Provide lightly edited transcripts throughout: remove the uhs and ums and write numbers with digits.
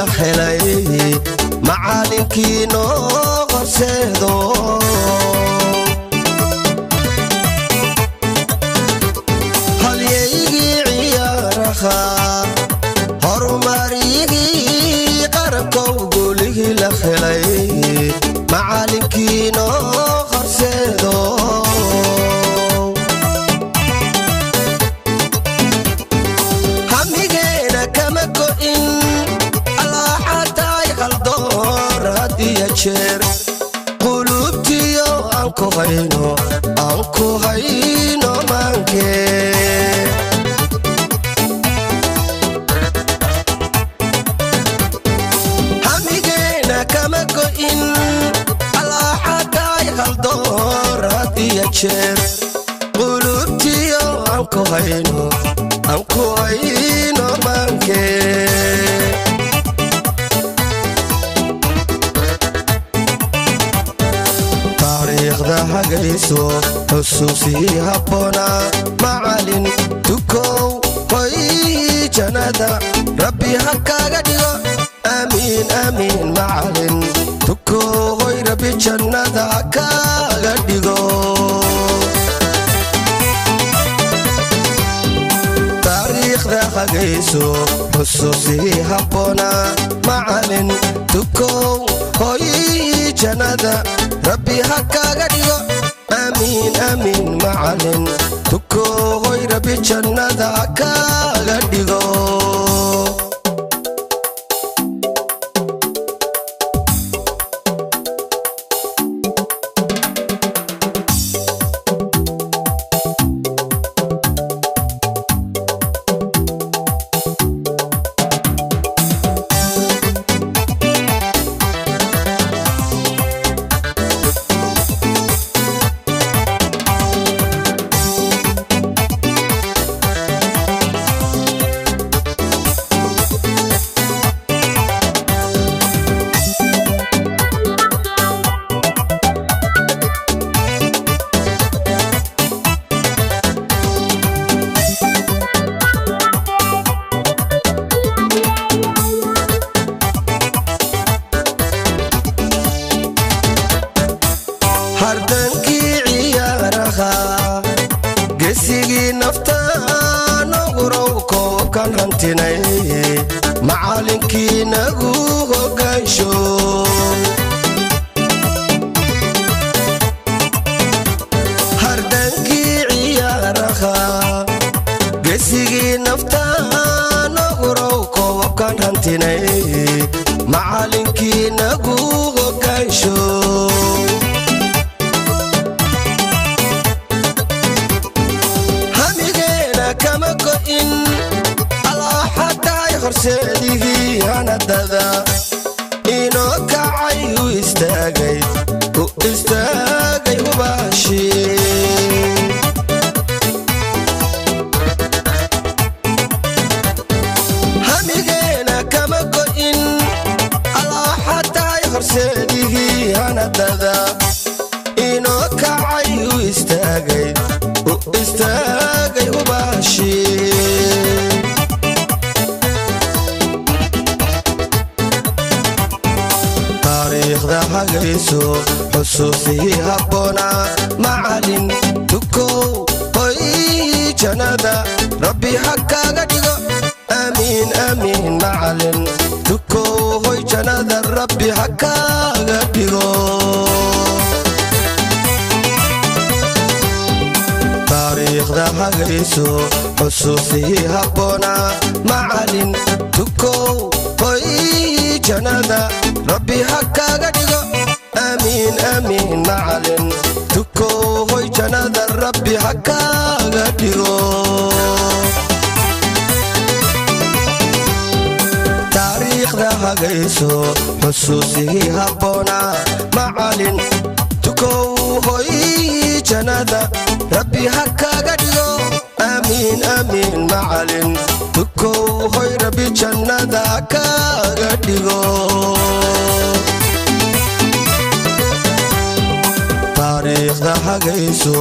la helay macalinkii noo qorseedo halyeygii ciyaaraha horumarigii qarabkow guulihii la helay macalinkii noo qorseedo qulubtiyo aan ku hayno maanke hamigeena kama go'in alaaxadaay qaldoor hadiya jeer qulubtiyo aan ku hayno maanke hagayso xusuusii habboona macalin tukow hoy jannada rabbi ha kaaga dhigo amiin amiin macalin tukow hoy rabbi jannada ha kaaga dhigo taariikhda hagayso xusuusii habboona macalin tukow hoy jannada rabbi ha kaaga dhigo amiin amiin macalin tukow hoy rabbi jannada ha kaaga dhigo hardankii ciyaaraha geesigii naftaan ugurow koobkan hantinay macalinkii nagu hogaansho hardankii ciyaaraha geesigii naftaan ugurow koobkan hantinay macalinkii nagu hogaansho kama go'in alaaxadaay horseedihii hanadada inoo kacay u istaagay hubaashi hamigeena kama go'in alaaxadaay horseedihii hanadada inoo kacay u istaagay hubaashi taariikhda hagayso xusuusii habboona macalin tukow hoy jannada rabbi ha kaaga dhigo amiin amiin macalin tukow hoy jannada rabbi ha kaaga dhigo taariikhda hagayso xusuusii habboona macalin tukow hoy jannada rabbi ha kaaga dhigo amiin amiin macalin tukow hoy jannada rabbi ha kaaga dhigo taariikhda hagayso xusuusii habboona macalin tukow hoy jannada rabbi ha kaaga dhigo amiin amiin macalin tukow hoy rabbi jannada ha kaaga dhigo taariikhda hagayso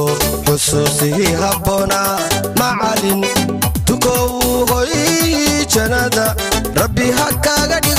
xusuusii habboona macalin tukow hoy jannada rabbi ha kaaga dhigo